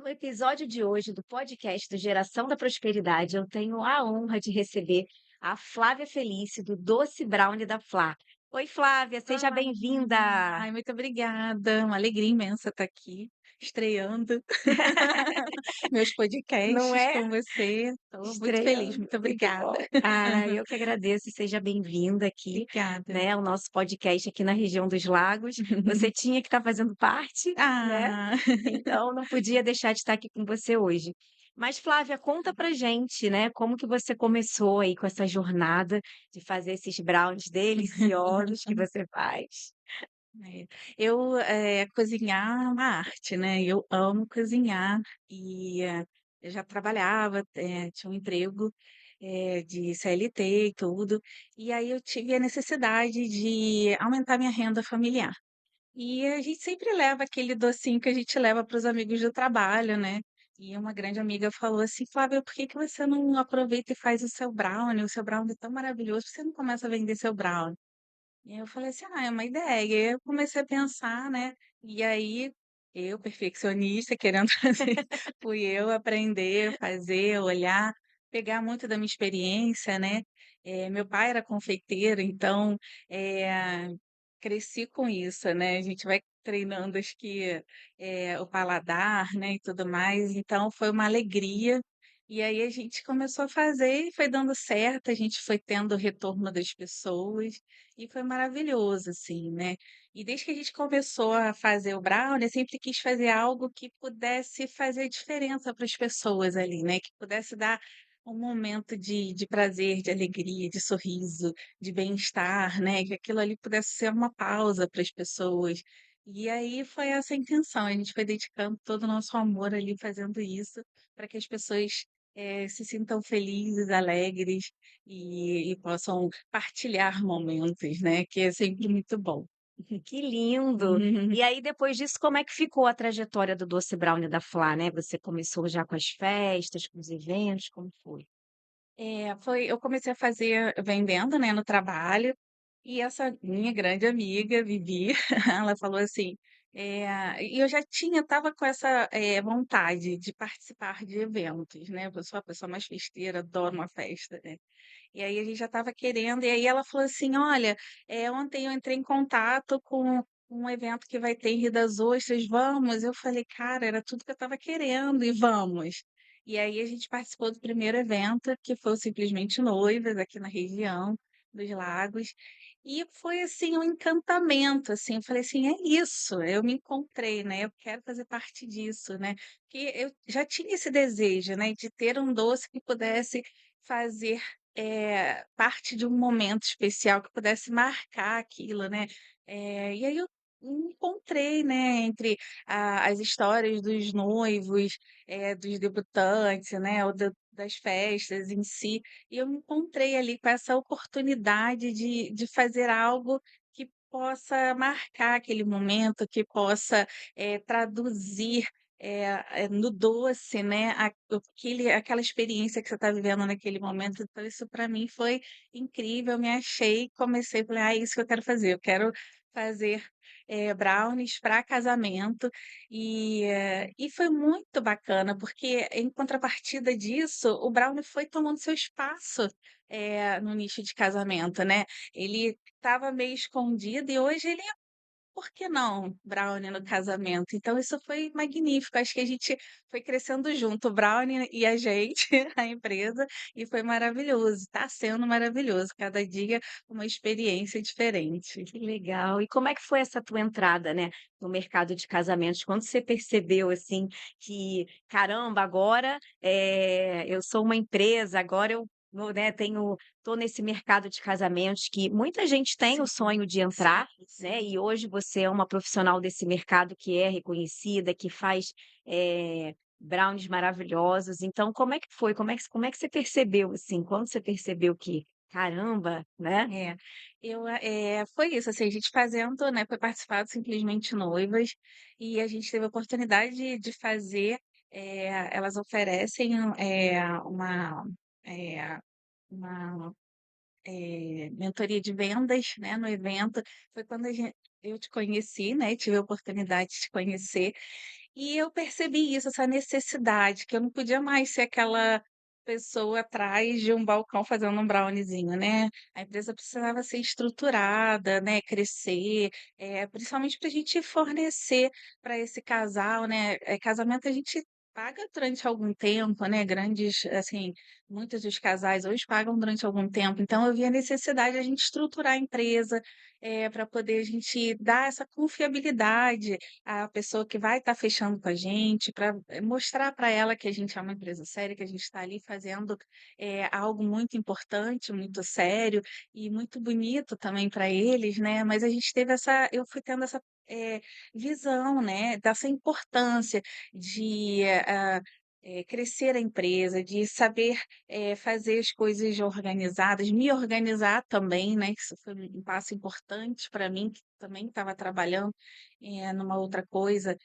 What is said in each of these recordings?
No episódio de hoje do podcast do Geração da Prosperidade, eu tenho a honra de receber a Flávia Felício, do Doce Brownie da Flá. Oi, Flávia, seja Ah, bem-vinda! ai, muito obrigada, uma alegria imensa estar aqui, estreando meus Não podcasts é? com você. Estou muito feliz, Estreando, muito muito obrigada. bom. Ah, eu que agradeço, seja bem-vinda aqui, Obrigada. né, ao nosso podcast aqui na região dos lagos. Você tinha que estar fazendo parte, né? Ah, Então não podia deixar de estar aqui com você hoje. Mas Flávia, conta pra gente, né, como que você começou aí com essa jornada de fazer esses brownies deliciosos que você faz? é. Cozinhar é uma arte, né, eu amo cozinhar e, eu já trabalhava, tinha um emprego, de CLT e tudo, e aí eu tive a necessidade de aumentar minha renda familiar. E a gente sempre leva aquele docinho que a gente leva para os amigos do trabalho, né. E uma grande amiga falou assim: "Flávia, por que que você não aproveita e faz o seu brownie? O seu brownie é tão maravilhoso, por que você não começa a vender seu brownie?". E aí eu falei assim: "Ah, é uma ideia". E aí eu comecei a pensar, né, e aí eu, perfeccionista, querendo fazer, fui eu aprender, fazer, olhar, pegar muito da minha experiência, né. Meu pai era confeiteiro, então, eh, cresci com isso, né, a gente vai treinando acho que, o paladar, né, e tudo mais, então foi uma alegria. E aí a gente começou a fazer e foi dando certo, a gente foi tendo o retorno das pessoas, e foi maravilhoso, assim, né. E desde que a gente começou a fazer o brownie, eu sempre quis fazer algo que pudesse fazer diferença para as pessoas ali, né, que pudesse dar um momento de prazer, de alegria, de sorriso, de bem-estar, né, que aquilo ali pudesse ser uma pausa para as pessoas. E aí foi essa a intenção, a gente foi dedicando todo o nosso amor ali fazendo isso, para que as pessoas, se sintam felizes, alegres e possam partilhar momentos, né, que é sempre muito bom. Que lindo! E aí depois disso, como é que ficou a trajetória do Doce Brownie da Flá, né? Você começou já com as festas, com os eventos, como foi? Eu comecei a fazer vendendo, né, no trabalho, e essa minha grande amiga, Vivi, ela falou assim, e eu já estava com essa, vontade de participar de eventos, né, eu sou a pessoa mais festeira, adoro uma festa, né. E aí a gente já estava querendo, e aí ela falou assim: "Olha, ontem eu entrei em contato com um evento que vai ter em Rio das Ostras, vamos?". Eu falei: "Cara, era tudo que eu estava querendo e vamos". E aí a gente participou do primeiro evento, que foi o Simplesmente Noivas, aqui na região dos Lagos, e foi, assim, um encantamento, assim, eu falei assim: "É isso, eu me encontrei, né, eu quero fazer parte disso", né. Porque eu já tinha esse desejo, né, de ter um doce que pudesse fazer parte de um momento especial que pudesse marcar aquilo, né. E aí eu me encontrei, né, entre as histórias dos noivos, dos debutantes, né, ou das festas em si, e eu me encontrei ali com essa oportunidade de fazer algo que possa marcar aquele momento, que possa, traduzir, no doce, né, aquela experiência que você está vivendo naquele momento, então isso para mim foi incrível, me achei, comecei, falei: "Ah, é isso que eu quero fazer, eu quero fazer, brownies para casamento", e foi muito bacana, porque em contrapartida disso, o brownie foi tomando seu espaço, no nicho de casamento, né. Ele estava meio escondido e hoje ele por que não brownie no casamento? Então isso foi magnífico, acho que a gente foi crescendo junto, o brownie e a gente, a empresa, e foi maravilhoso, está sendo maravilhoso, cada dia uma experiência diferente. Que legal. E como é que foi essa tua entrada, né, no mercado de casamentos? Quando você percebeu, assim, que: "Caramba, agora, eu sou uma empresa, agora eu vou, né, tô nesse mercado de casamentos", que muita gente tem o Sim, sonho de sim, entrar, né, sim. e hoje você é uma profissional desse mercado que é reconhecida, que faz, brownies maravilhosos. Então como é que foi? Como é que você percebeu, assim, quando você percebeu que: "Caramba", né? É, foi isso, assim, a gente fazendo, né, foi participar do Simplesmente Noivas, e a gente teve a oportunidade de fazer, elas oferecem, eh, uma, mentoria de vendas, né, no evento, foi quando eu te conheci, né, tive a oportunidade de te conhecer, E eu percebi isso, essa necessidade, que eu não podia mais ser aquela pessoa atrás de um balcão fazendo um browniezinho, né. A empresa precisava ser estruturada, né, crescer, principalmente para a gente fornecer para esse casal, né. Casamento a gente paga durante algum tempo, né, grandes assim, muitos dos casais hoje pagam durante algum tempo, então eu vi a necessidade de a gente estruturar a empresa, para poder a gente dar essa confiabilidade a pessoa que vai estar fechando com a gente, para mostrar para ela que a gente é uma empresa séria, que a gente está ali fazendo, algo muito importante, muito sério e muito bonito também para eles, né, mas a gente teve essa eu fui tendo essa, visão, né, dessa importância de, crescer a empresa, de saber, fazer as coisas organizadas, me organizar também, né, que isso foi um passo importante para mim, que também estava trabalhando numa outra coisa,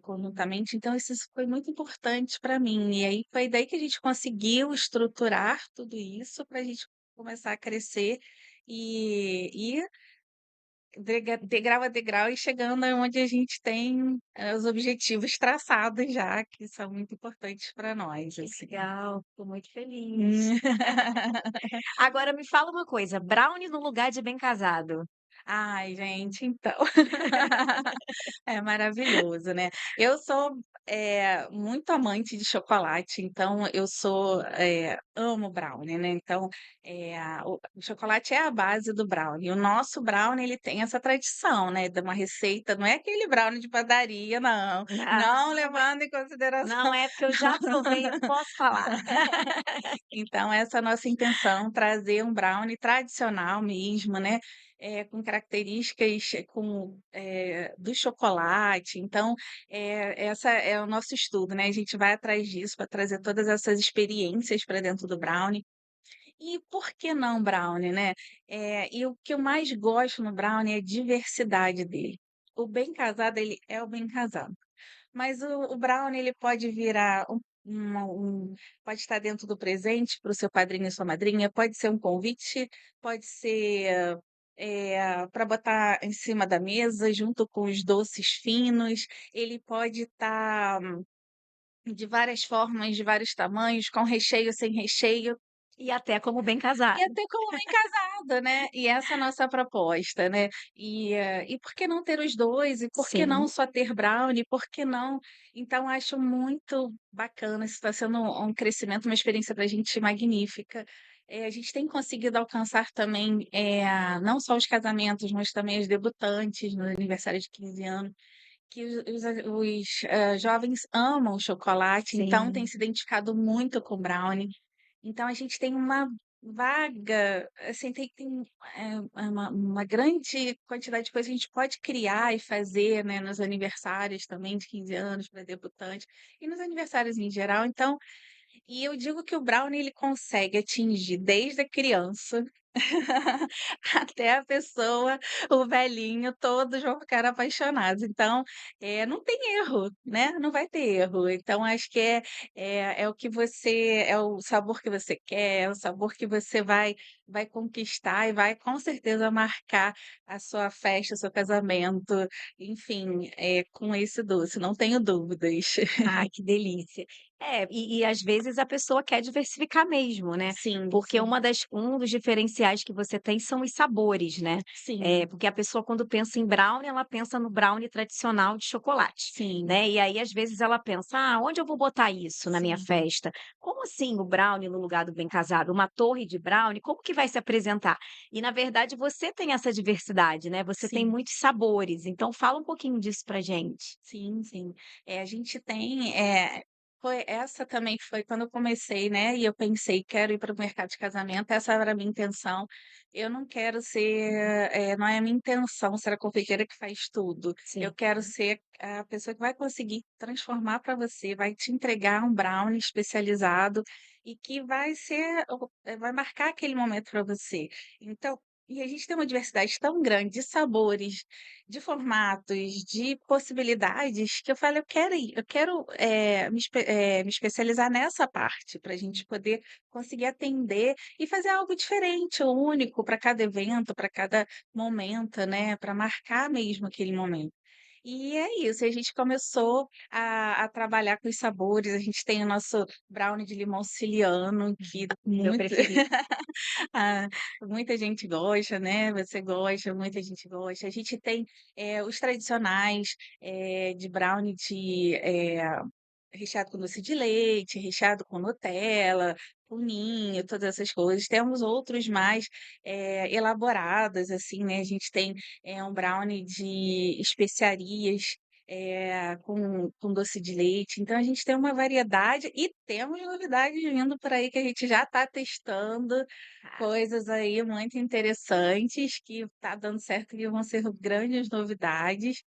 conjuntamente, então isso foi muito importante para mim. E aí foi daí que a gente conseguiu estruturar tudo isso para a gente começar a crescer e ir degrau a degrau e chegando aonde a gente tem, os objetivos traçados já, que são muito importantes para nós, Que assim. legal, fico muito feliz. Hum. Agora me fala uma coisa, brownie no lugar de bem casado. Ai, gente, então. É maravilhoso, né. Eu sou, muito amante de chocolate, então eu sou, amo brownie, né, então, o chocolate é a base do brownie. O nosso brownie, ele tem essa tradição, né, de uma receita não é aquele brownie de padaria não, Ah, não levando em consideração. não é porque eu já provei, eu posso falar. Então essa é a nossa intenção, trazer um brownie tradicional mesmo, né, com características do chocolate, então, essa é o nosso estudo, né, a gente vai atrás disso para trazer todas essas experiências para dentro do brownie. E por que não brownie, né? E o que eu mais gosto no brownie é a diversidade dele. O bem casado, ele é o bem casado. Mas o brownie ele pode virar pode estar dentro do presente para o seu padrinho e sua madrinha, pode ser um convite, pode ser, para botar em cima da mesa junto com os doces finos, ele pode estar de várias formas, de vários tamanhos, com recheio, sem recheio. E até como bem E casado. até como bem casado, né. E essa é a nossa proposta, né. E por que não ter os 2? E por que Sim. não só ter brownie? Por que não então acho muito bacana, isso está sendo um crescimento, uma experiência para a gente magnífica. A gente tem conseguido alcançar também, não só os casamentos, mas também os debutantes no aniversário de 15 anos, que jovens amam chocolate, então têm Sim. se identificado muito com brownie. Então a gente tem uma vaga, assim, uma grande quantidade de coisas que a gente pode criar e fazer, né, nos aniversários também de 15 anos para debutante, e nos aniversários em geral. Então e eu digo que o brownie ele consegue atingir desde a criança até a pessoa, o velhinho, todos vão ficar apaixonados. Então, não tem erro, né, não vai ter erro. Então acho que é o que você é o sabor que você quer, é o sabor que você vai conquistar e vai com certeza marcar a sua festa, o seu casamento, enfim, com esse doce, não tenho dúvidas. Ai, que delícia. É, e às vezes a pessoa quer diversificar mesmo, né, Sim, porque sim, um dos diferenciais que você tem são os sabores, né, sim, porque a pessoa quando pensa em brownie, ela pensa no brownie tradicional de chocolate, sim, né, e aí às vezes ela pensa: "Ah, onde eu vou botar isso na minha sim, festa? Como assim o brownie no lugar do bem casado? Uma torre de brownie, como que vai se apresentar?". E na verdade você tem essa diversidade, né, você tem sim. muitos sabores, então fala um pouquinho disso pra gente. Sim, sim. A gente tem, foi essa também foi quando eu comecei, né, e eu pensei: "Quero ir para o mercado de casamento", essa era a minha intenção. Eu não quero ser, não é a minha intenção ser a confeiteira que faz tudo. Eu Sim. quero ser a pessoa que vai conseguir transformar para você, vai te entregar um brownie especializado e que vai ser vai marcar aquele momento para você. Então e a gente tem uma diversidade tão grande de sabores, de formatos, de possibilidades, que eu falei: "Eu quero ir, eu quero, me especializar nessa parte, para a gente poder conseguir atender e fazer algo diferente, único para cada evento, para cada momento, né, para marcar mesmo aquele momento". E é isso, a gente começou a trabalhar com os sabores, a gente tem o nosso brownie de limão siciliano, que Meu muito preferido. ah, muita gente gosta, né, você gosta, muita gente gosta. A gente tem, os tradicionais, de brownie recheado com doce de leite, recheado com Nutella, com ninho, todas essas coisas. Temos outros mais, elaborados, assim, né, a gente tem, um brownie de especiarias, com doce de leite. Então a gente tem uma variedade e temos novidades vindo por aí que a gente já está testando, Ah, coisas aí muito interessantes que está dando certo e vão ser grandes novidades,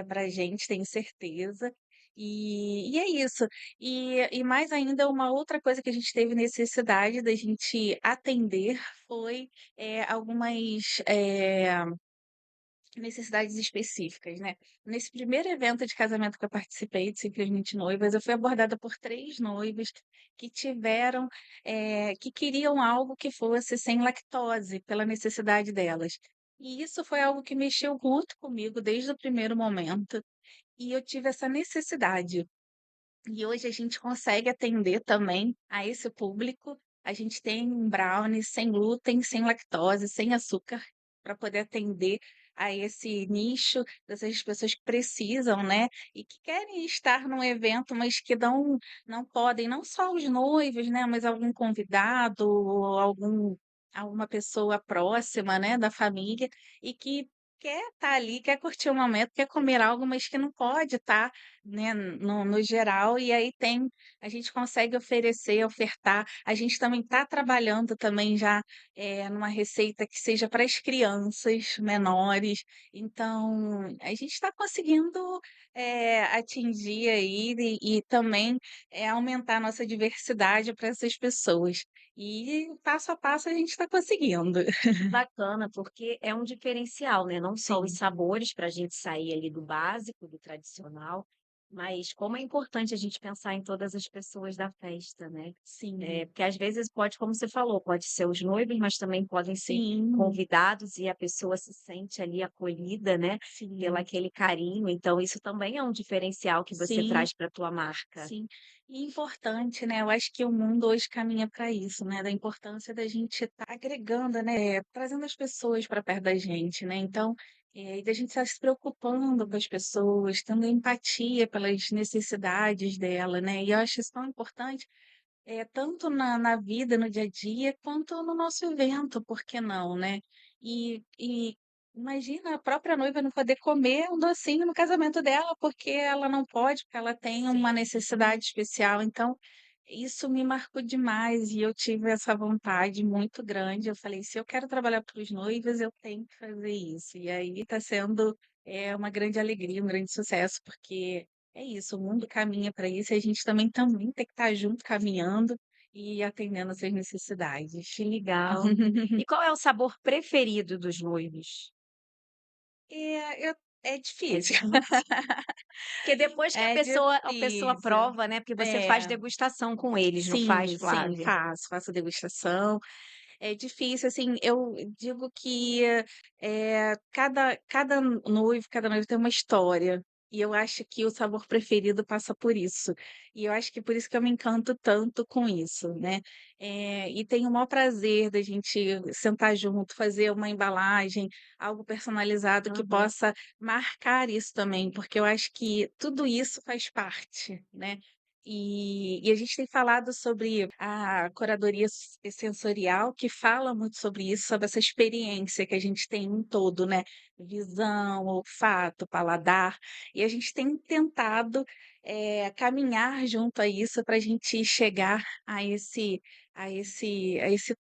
pra gente, tenho certeza. E é isso. E mais ainda, uma outra coisa que a gente teve necessidade da gente atender foi, algumas, necessidades específicas, né. Nesse primeiro evento de casamento que eu participei, de Simplesmente Noivas, eu fui abordada por 3 noivas que tiveram, que queriam algo que fosse sem lactose, pela necessidade delas. E isso foi algo que mexeu muito comigo desde o primeiro momento, e eu tive essa necessidade. E hoje a gente consegue atender também a esse público. A gente tem um brownie sem glúten, sem lactose, sem açúcar, para poder atender a esse nicho dessas pessoas que precisam, né, e que querem estar num evento, mas que não podem, não só os noivos, né, mas algum convidado ou alguma pessoa próxima, né, da família, e que quer estar ali, quer curtir o momento, quer comer algo, mas que não pode estar, né, no geral, e aí a gente consegue oferecer, ofertar. A gente também está trabalhando também já, numa receita que seja para as crianças menores, então a gente está conseguindo, atingir aí e também, aumentar a nossa diversidade para essas pessoas. E passo a passo a gente está conseguindo. bacana, porque é um diferencial, né, não só os Sim, sabores para a gente sair ali do básico, do tradicional, mas como é importante a gente pensar em todas as pessoas da festa, né. sim, Porque às vezes pode, como você falou, pode ser os noivos, mas também podem ser sim, convidados e a pessoa se sente ali acolhida, né, pelo sim, aquele carinho, então isso também é um diferencial que você sim. traz para a tua marca. Sim, e importante, né, eu acho que o mundo hoje caminha para isso, né, da importância da gente estar agregando, né, trazendo as pessoas para perto da gente, né, então, e da gente estar se preocupando com as pessoas, tendo empatia pelas necessidades dela, né, e eu acho isso tão importante, tanto na vida, no dia a dia, quanto no nosso evento, por que não, né. E imagina a própria noiva não poder comer um docinho no casamento dela, porque ela não pode, porque ela tem uma Sim. necessidade especial, então isso me marcou demais e eu tive essa vontade muito grande, eu falei: "Se eu quero trabalhar para os noivos, eu tenho que fazer isso". E aí está sendo, uma grande alegria, um grande sucesso, porque é isso, o mundo caminha para isso e a gente também tem que estar junto caminhando e atendendo essas necessidades. Que legal. E qual é o sabor preferido dos noivos? Eu é É difícil. difícil. Porque depois que É a pessoa difícil. prova, né, porque você faz É. degustação com eles, não faz, Sim, sim, Flávia? faço degustação. É difícil, assim, eu digo que, cada noivo tem uma história, e eu acho que o sabor preferido passa por isso. E eu acho que por isso que eu me encanto tanto com isso, né. E tenho o maior prazer da gente sentar junto, fazer uma embalagem, algo personalizado que Aham. possa marcar isso também, porque eu acho que tudo isso faz parte, né. E a gente tem falado sobre a curadoria sensorial, que fala muito sobre isso, sobre essa experiência que a gente tem em todo, né, visão, olfato, paladar, e a gente tem tentado, caminhar junto a isso para a gente chegar a esse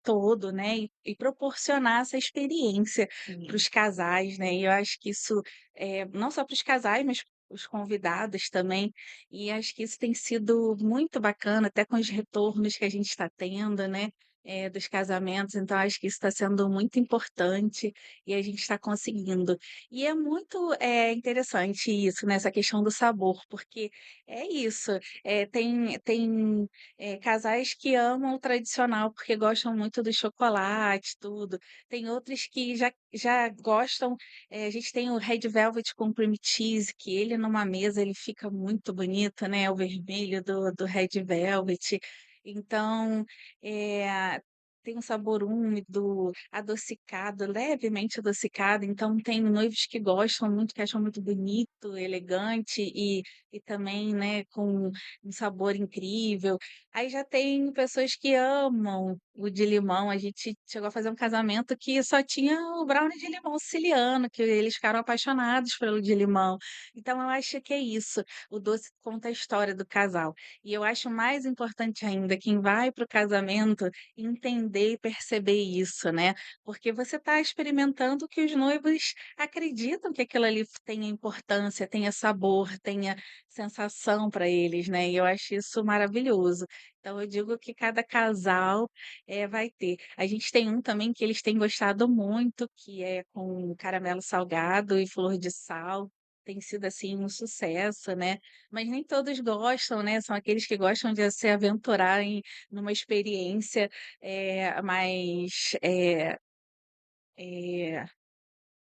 todo, né, e proporcionar essa experiência para Sim. os casais, né, e eu acho que isso, não só para os casais, mas os convidados também, e acho que isso tem sido muito bacana, até com os retornos que a gente está tendo, né. dos casamentos, então acho que isso está sendo muito importante e a gente está conseguindo. E é muito, interessante isso, né, essa questão do sabor, porque é isso, casais que amam o tradicional, porque gostam muito do chocolate, tudo. Tem outros que já gostam, a gente tem o Red Velvet com cream cheese, que ele numa mesa ele fica muito bonito, né, o vermelho do Red Velvet. Então, tem um sabor úmido, adocicado, levemente adocicado, então tem noivos que gostam muito, que acham muito bonito, elegante e também, né, com um sabor incrível. Aí já tem pessoas que amam o de limão, a gente chegou a fazer um casamento que só tinha o brownie de limão siciliano, que eles ficaram apaixonados pelo de limão. Então eu acho que é isso, o doce conta a história do casal. E eu acho mais importante ainda quem vai para o casamento entender e perceber isso, né? Porque você está experimentando que os noivos acreditam que aquilo ali tenha importância, tenha sabor, tenha sensação para eles, né? E eu acho isso maravilhoso. Então eu digo que cada casal vai ter. A gente tem um também que eles têm gostado muito, que é com caramelo salgado e flor de sal. Tem sido assim um sucesso, né? Mas nem todos gostam, né, são aqueles que gostam de se aventurar numa experiência, mais, eh,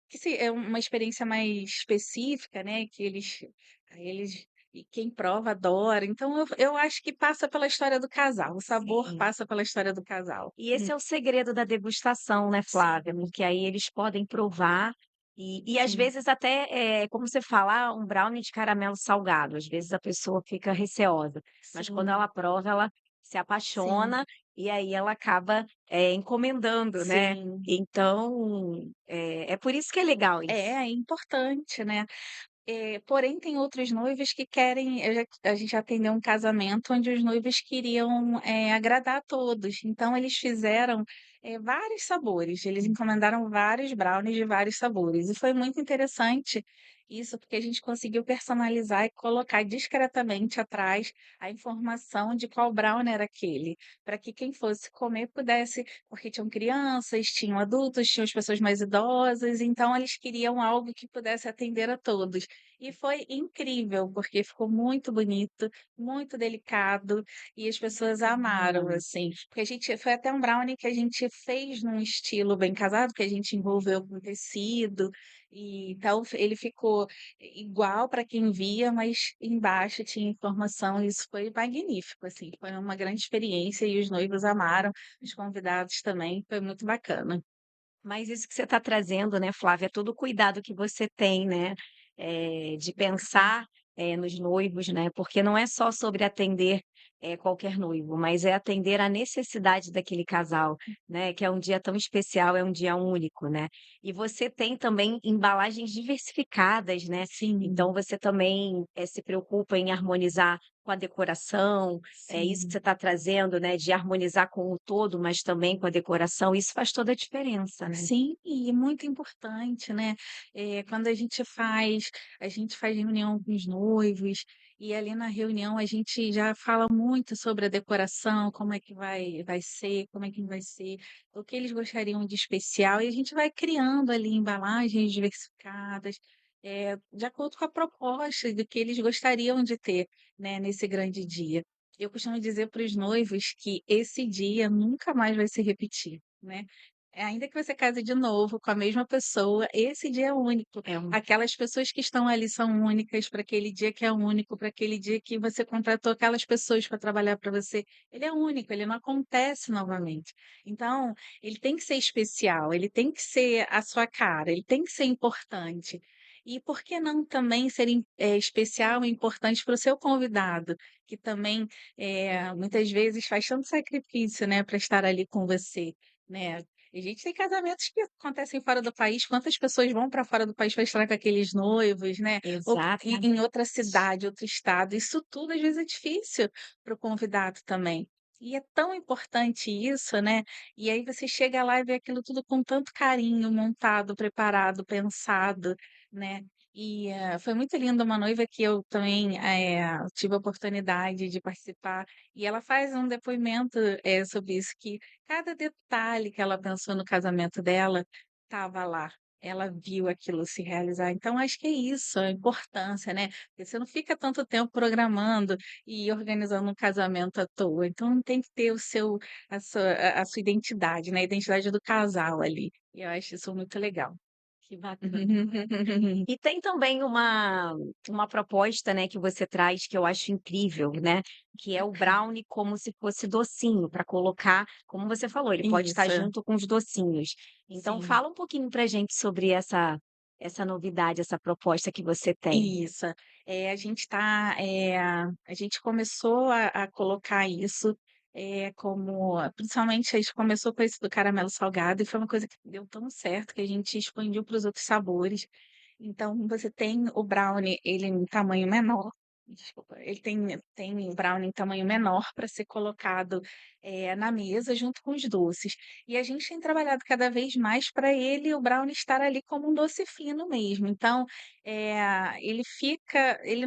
que se é uma experiência mais específica, né, que eles e quem prova adora, então eu acho que passa pela história do casal, o sabor Sim. passa pela história do casal. E esse é o segredo da degustação, né, Flávia, Sim, porque aí eles podem provar e às sim, vezes até, como você fala: "Ah, um brownie de caramelo salgado", às vezes a pessoa fica receosa, mas quando sim, ela prova, ela se sim, apaixona e aí ela acaba, encomendando, né. sim. Então, é por isso que é legal É, isso. é importante, né. Porém tem outros noivos que querem a gente já atendeu um casamento onde os noivos queriam, agradar a todos, então eles fizeram, vários sabores, eles encomendaram vários brownies de vários sabores e foi muito interessante isso, porque a gente conseguiu personalizar e colocar discretamente atrás a informação de qual brownie era aquele, para que quem fosse comer pudesse porque tinham crianças, tinham adultos, tinham as pessoas mais idosas, então eles queriam algo que pudesse atender a todos. E foi incrível, porque ficou muito bonito, muito delicado, e as pessoas amaram, Hum. assim. Porque a gente foi até um brownie que a gente fez num estilo bem casado, que a gente envolveu com tecido, e então ele ficou igual para quem via, mas embaixo tinha informação, e isso foi magnífico, assim, foi uma grande experiência e os noivos amaram, os convidados também, foi muito bacana. Mas isso que você está trazendo, né, Flávia, é todo o cuidado que você tem, né, de pensar, nos noivos, né, porque não é só sobre atender, qualquer noivo, mas é atender a necessidade daquele casal, né, que é um dia tão especial, é um dia único, né. E você tem também embalagens diversificadas, né, então Sim, você também, se preocupa em harmonizar com a decoração, é isso que sim. você está trazendo, né, de harmonizar com o todo, mas também com a decoração, isso faz toda a diferença, né. Sim, e muito importante, né, quando a gente faz reunião com os noivos, e ali na reunião a gente já fala muito sobre a decoração, como é que vai ser, como é que vai ser, o que eles gostariam de especial, e a gente vai criando ali embalagens diversificadas, de acordo com a proposta do que eles gostariam de ter, né, nesse grande dia. Eu costumo dizer para os noivos que esse dia nunca mais vai se repetir, né. Ainda que você case de novo com a mesma pessoa, esse dia é único. É um Aquelas pessoas que estão ali são únicas para aquele dia que é único, para aquele dia que você contratou aquelas pessoas para trabalhar para você. Ele é único, ele não acontece novamente. Então, ele tem que ser especial, ele tem que ser a sua cara, ele tem que ser importante. E por que não também ser especial e importante para o seu convidado, que também muitas vezes faz tanto sacrifício, né, para estar ali com você, né? E gente tem casamentos que acontecem fora do país, quantas pessoas vão para fora do país para estar com aqueles noivos, né, ou em exatamente. outra cidade, outro estado, isso tudo às vezes é difícil para o convidado também. E é tão importante isso, né, e aí você chega lá e vê aquilo tudo com tanto carinho, montado, preparado, pensado, né. Foi muito lindo, uma noiva que eu também, tive a oportunidade de participar, e ela faz um depoimento, sobre isso, que cada detalhe que ela pensou no casamento dela, estava lá. Ela viu aquilo se realizar. Então acho que é isso, a importância, né, porque você não fica tanto tempo programando e organizando um casamento à toa, então tem que ter a sua identidade, né, a identidade do casal ali, e eu acho isso muito legal. Que bacana. E tem também uma proposta, né, que você traz que eu acho incrível, né, que é o brownie como se fosse docinho, para colocar como você falou, ele pode estar Isso, junto com os docinhos. Então sim, fala um pouquinho pra gente sobre essa novidade, essa proposta que você tem. isso. A gente começou a colocar isso, como principalmente a gente começou com esse do caramelo salgado e foi uma coisa que deu tão certo que a gente expandiu para os outros sabores. Então você tem o brownie, ele em tamanho menor, desculpa, ele tem o brownie em tamanho menor para ser colocado, na mesa junto com os doces. E a gente tem trabalhado cada vez mais para ele, o brownie estar ali como um doce fino mesmo. Então, ele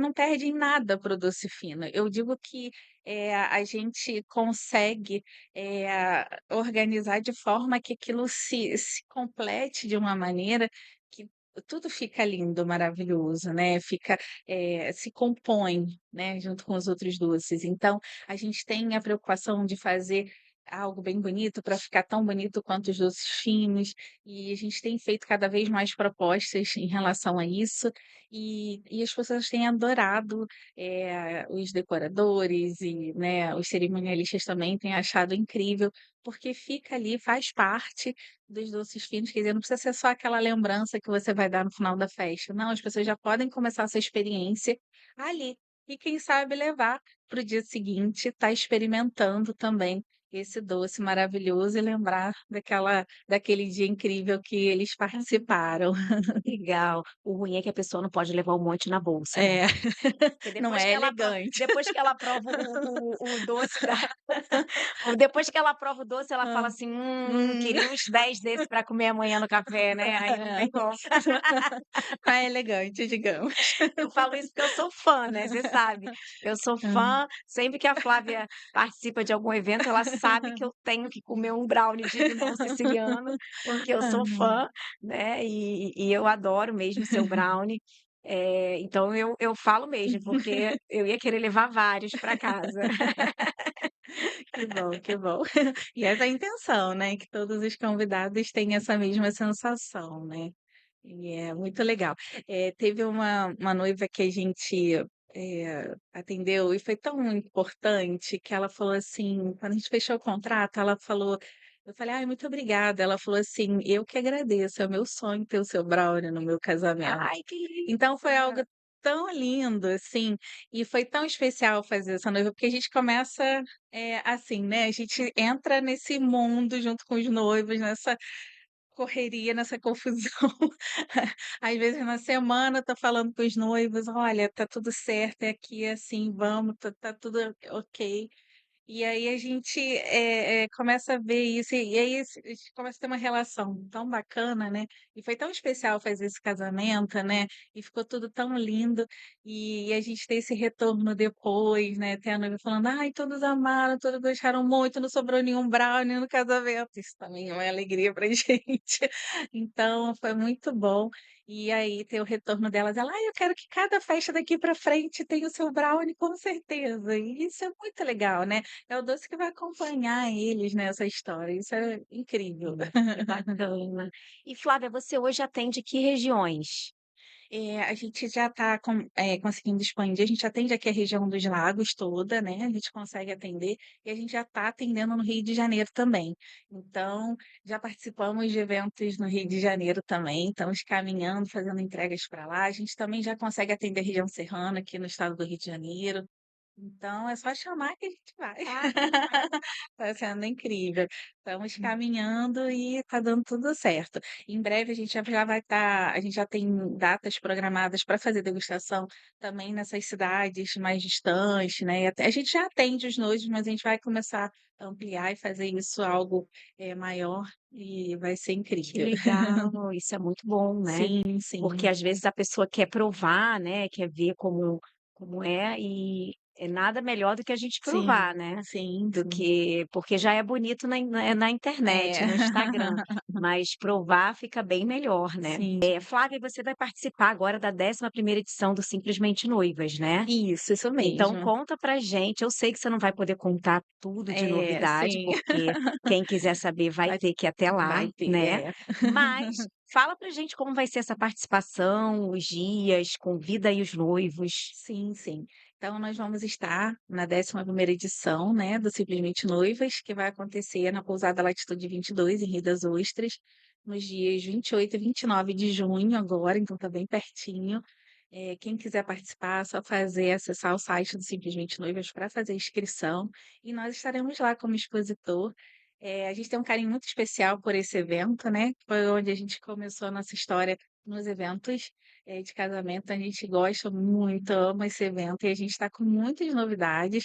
não perde em nada para o doce fino. Eu digo que, a gente consegue, organizar de forma que aquilo se complete de uma maneira que tudo fica lindo, maravilhoso, né, se compõe, né, junto com os outros doces. Então, a gente tem a preocupação de fazer algo bem bonito para ficar tão bonito quanto os doces finos, e a gente tem feito cada vez mais propostas em relação a isso, e as pessoas têm adorado, os decoradores e, né, os cerimonialistas também têm achado incrível, porque fica ali, faz parte dos doces finos, quer dizer, não precisa ser só aquela lembrança que você vai dar no final da festa. Não, as pessoas já podem começar essa experiência ali. E quem sabe levar para o dia seguinte, estar experimentando também esse doce maravilhoso e lembrar daquele dia incrível que eles participaram. Legal. O ruim é que a pessoa não pode levar um monte na bolsa, né. É, Porque não é elegante. depois que ela prova o doce da ou depois que ela prova o doce, ela Hã. fala assim: Hum. queria uns 10 desses para comer amanhã no café", né, aí não tem como. Não é elegante, digamos. Eu falo isso porque eu sou fã, né, você sabe. Eu sou Hã. fã, sempre que a Flávia participa de algum evento, ela sabe que eu tenho que comer um brownie de limão siciliano, porque eu sou Aham. fã, né, e eu adoro mesmo seu brownie. Então eu falo mesmo, porque eu ia querer levar vários para casa. Que bom, que bom. E essa é a intenção, né, que todos os convidados tenham essa mesma sensação, né. E é muito legal. Teve uma noiva que a gente, atendeu e foi tão importante que ela falou assim, quando a gente fechou o contrato, ela falou eu falei: "Ai, muito obrigada". Ela falou assim: "Eu que agradeço, é o meu sonho ter o seu brownie no meu casamento". Ai, que Então foi linda. algo tão lindo, assim, e foi tão especial fazer essa noiva, porque a gente começa, assim, né, a gente entra nesse mundo junto com os noivos, nessa correria, nessa confusão. Às vezes na semana tá falando com os noivos: "Olha, tá tudo certo, é aqui, é assim, vamos, tá tudo ok". E aí a gente, começa a ver isso, e aí a gente começa a ter uma relação tão bacana, né, e foi tão especial fazer esse casamento, né, e ficou tudo tão lindo, e a gente ter esse retorno depois, né, ter a noiva falando: "Ai, todos amaram, todos gostaram muito, não sobrou nenhum brownie no casamento", isso também é uma alegria pra gente. Então foi muito bom, e aí ter o retorno delas, ela: "Ai, eu quero que cada festa daqui pra frente tenha o seu brownie, com certeza", e isso é muito legal, né. É o doce que vai acompanhar eles nessa história, isso é incrível. Que bacana. E Flávia, você hoje atende que regiões? A gente já está conseguindo expandir, a gente atende aqui a região dos lagos toda, né, a gente consegue atender, e a gente já está atendendo no Rio de Janeiro também. Então, já participamos de eventos no Rio de Janeiro também, estamos caminhando, fazendo entregas para lá, a gente também já consegue atender a região serrana aqui no estado do Rio de Janeiro. Então é só chamar que a gente vai. Ah, que legal. Tá sendo incrível. Estamos caminhando e tá dando tudo certo. Em breve a gente já vai estar, a gente já tem datas programadas para fazer degustação também nessas cidades mais distantes, né, e até a gente já atende os noivos, mas a gente vai começar a ampliar e fazer isso algo, maior e vai ser Que incrível. legal, isso é muito bom, né. Sim, Porque sim. às vezes a pessoa quer provar, né, quer ver como é, e é nada melhor do que a gente provar, Sim, né, sim, do sim. que porque já é bonito na É. internet, no Instagram, mas provar fica bem melhor, né. Sim. Flávia, você vai participar agora da 11ª edição do Simplesmente Noivas, né? Isso Então mesmo. conta pra gente, eu sei que você não vai poder contar tudo de É, novidade, sim. porque quem quiser saber vai Vai ter que ir até lá, vai ter, né, é. mas fala pra gente como vai ser essa participação, os dias, convida aí os noivos. Sim, sim. Então nós vamos estar na 11ª edição, né, do Simplesmente Noivas, que vai acontecer na Pousada Latitude 22, em Rio das Ostras, nos dias 28 e 29 de junho agora, então tá bem pertinho. Quem quiser participar, é só acessar o site do Simplesmente Noivas para fazer inscrição, e nós estaremos lá como expositor. A gente tem um carinho muito especial por esse evento, né, que foi onde a gente começou a nossa história nos eventos, de casamento. A gente gosta muito, ama esse evento e a gente está com muitas novidades.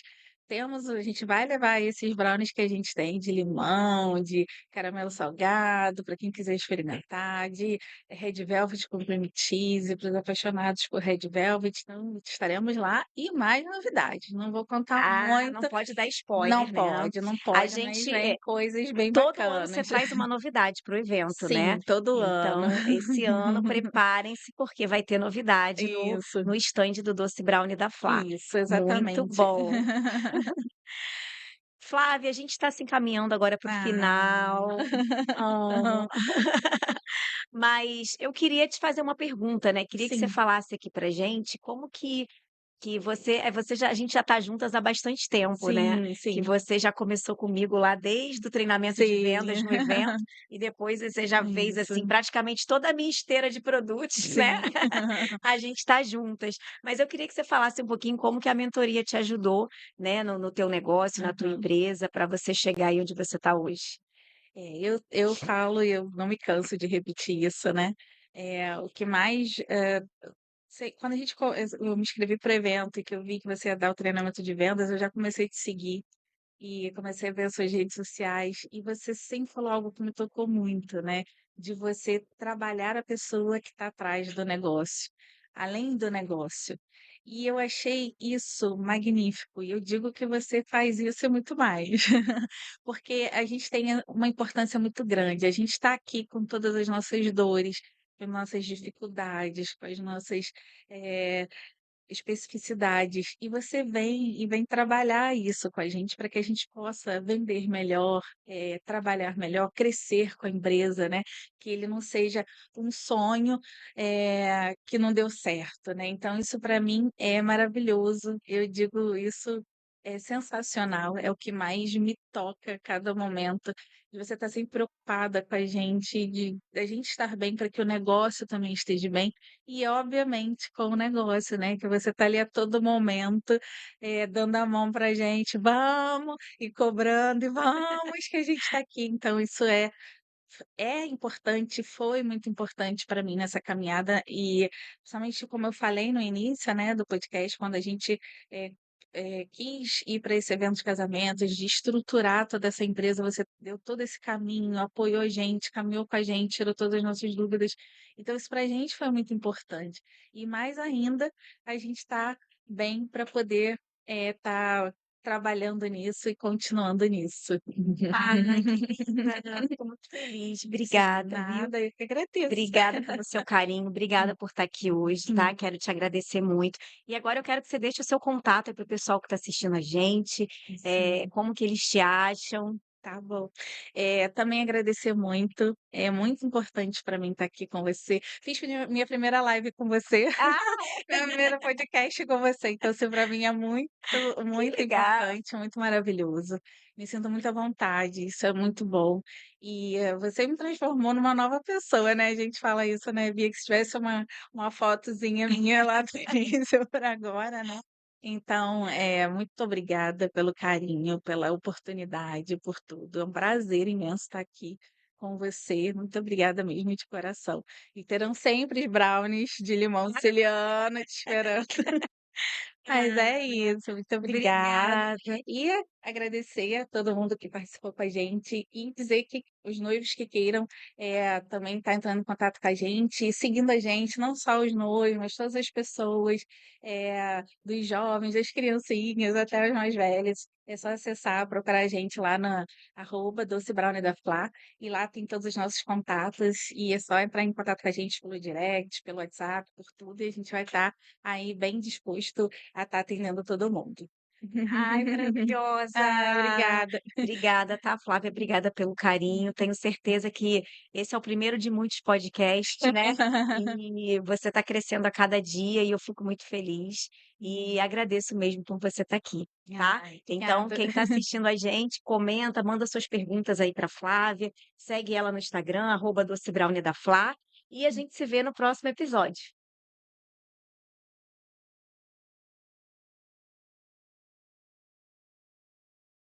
A gente vai levar esses brownies que a gente tem de limão, de caramelo salgado, para quem quiser experimentar, de Red Velvet com cream cheese, para os apaixonados por Red Velvet. Então, estaremos lá e mais novidades. Não vou contar Ah, não muito, pode dar não spoiler, né. pode, não A pode, mas gente, vem coisas bem todo ano você bacanas. traz uma novidade para o evento, né. Sim, todo ano. Então, esse ano preparem-se, porque vai ter novidade Isso, no estande do Doce Brownie da Flá. isso, Muito exatamente. bom. Flávia, a gente está se encaminhando agora para o Ah. final. Hã. Mas eu queria te fazer uma pergunta, né, queria que você Sim, falasse aqui pra gente como que você já a gente já está juntas há bastante tempo, né, sim, que sim, você já começou comigo lá desde o treinamento de vendas sim. no evento, e depois você já fez, assim, Isso, praticamente toda a minha esteira de produtos, né, sim. a gente está juntas. Mas eu queria que você falasse um pouquinho como que a mentoria te ajudou, né, no teu negócio, na tua Aham. empresa, para você chegar aí onde você está hoje. Eu falo e eu não me canso de repetir isso, né, o que mais, quando a gente eu me inscrevi para o evento e que eu vi que você ia dar o treinamento de vendas, eu já comecei a te seguir. E comecei a ver as suas redes sociais, e você sempre falou algo que me tocou muito, né, de você trabalhar a pessoa que está atrás do negócio, além do negócio. E eu achei isso magnífico, e eu digo que você faz isso e muito mais, porque a gente tem uma importância muito grande, a gente está aqui com todas as nossas dores, com as nossas dificuldades, com as nossas, eh especificidades, e você vem trabalhar isso com a gente para que a gente possa vender melhor, trabalhar melhor, crescer com a empresa, né, que ele não seja um sonho, que não deu certo, né. Então isso para mim é maravilhoso, eu digo isso é sensacional, é o que mais me toca a cada momento, de você estar sempre preocupada com a gente, de a gente estar bem para que o negócio também esteja bem, e obviamente com o negócio, né, que você está ali a todo momento, dando a mão pra gente: "Vamos!", e cobrando, e "Vamos que a gente está aqui". Então isso é importante, foi muito importante para mim nessa caminhada e, principalmente como eu falei no início, né, do podcast, quando a gente, eh quis ir para esse evento de casamentos, de estruturar toda essa empresa, você deu todo esse caminho, apoiou a gente, caminhou com a gente, tirou todas as nossas dúvidas. Então isso para a gente foi muito importante. E mais ainda, a gente está bem para poder, estar trabalhando nisso e continuando nisso. Ai, que linda, fico muito feliz. Sim, Obrigada, viu. nada, eu que agradeço. Obrigada pelo seu carinho, obrigada por estar aqui hoje, tá. Hum, Quero te agradecer muito. E agora eu quero que você deixe o seu contato aí para o pessoal que está assistindo a gente, sim, como que eles te acham. tá bom. Também agradecer muito, é muito importante para mim estar aqui com você. Fiz minha primeira live com você, Ah, meu primeiro podcast com você, então isso para mim é muito, que muito legal. importante, muito maravilhoso. Me sinto muito à vontade, isso é muito bom. E, você me transformou numa nova pessoa, né, a gente fala isso, né, Bia, que se tivesse uma fotozinha minha lá do início para agora, né. Então, muito obrigada pelo carinho, pela oportunidade, por tudo. É um prazer imenso estar aqui com você. Muito obrigada mesmo de coração. E terão sempre os brownies de limão siciliano te esperando. Mas é Ah, isso, muito obrigada. obrigada. E agradecer a todo mundo que participou com a gente e dizer que os noivos que queiram, também estar entrando em contato com a gente e seguindo a gente, não só os noivos, mas todas as pessoas, dos jovens, das criancinhas até os mais velhos. É só acessar, procurar a gente lá na @doce brownie da Flá, e lá tem todos os nossos contatos, e é só entrar em contato com a gente pelo direct, pelo WhatsApp, por tudo, e a gente vai estar aí bem disposto a estar atendendo todo mundo. Ai, Ah, maravilhosa. obrigada. Obrigada, tá, Flávia? Obrigada pelo carinho. Tenho certeza que esse é o primeiro de muitos podcasts, né? E você está crescendo a cada dia e eu fico muito feliz. E agradeço mesmo por você estar aqui, tá? Ai, Então, obrigada. quem está assistindo a gente, comenta, manda suas perguntas aí para Flávia, segue ela no Instagram, @docebrownie da Flá, e a gente se vê no próximo episódio.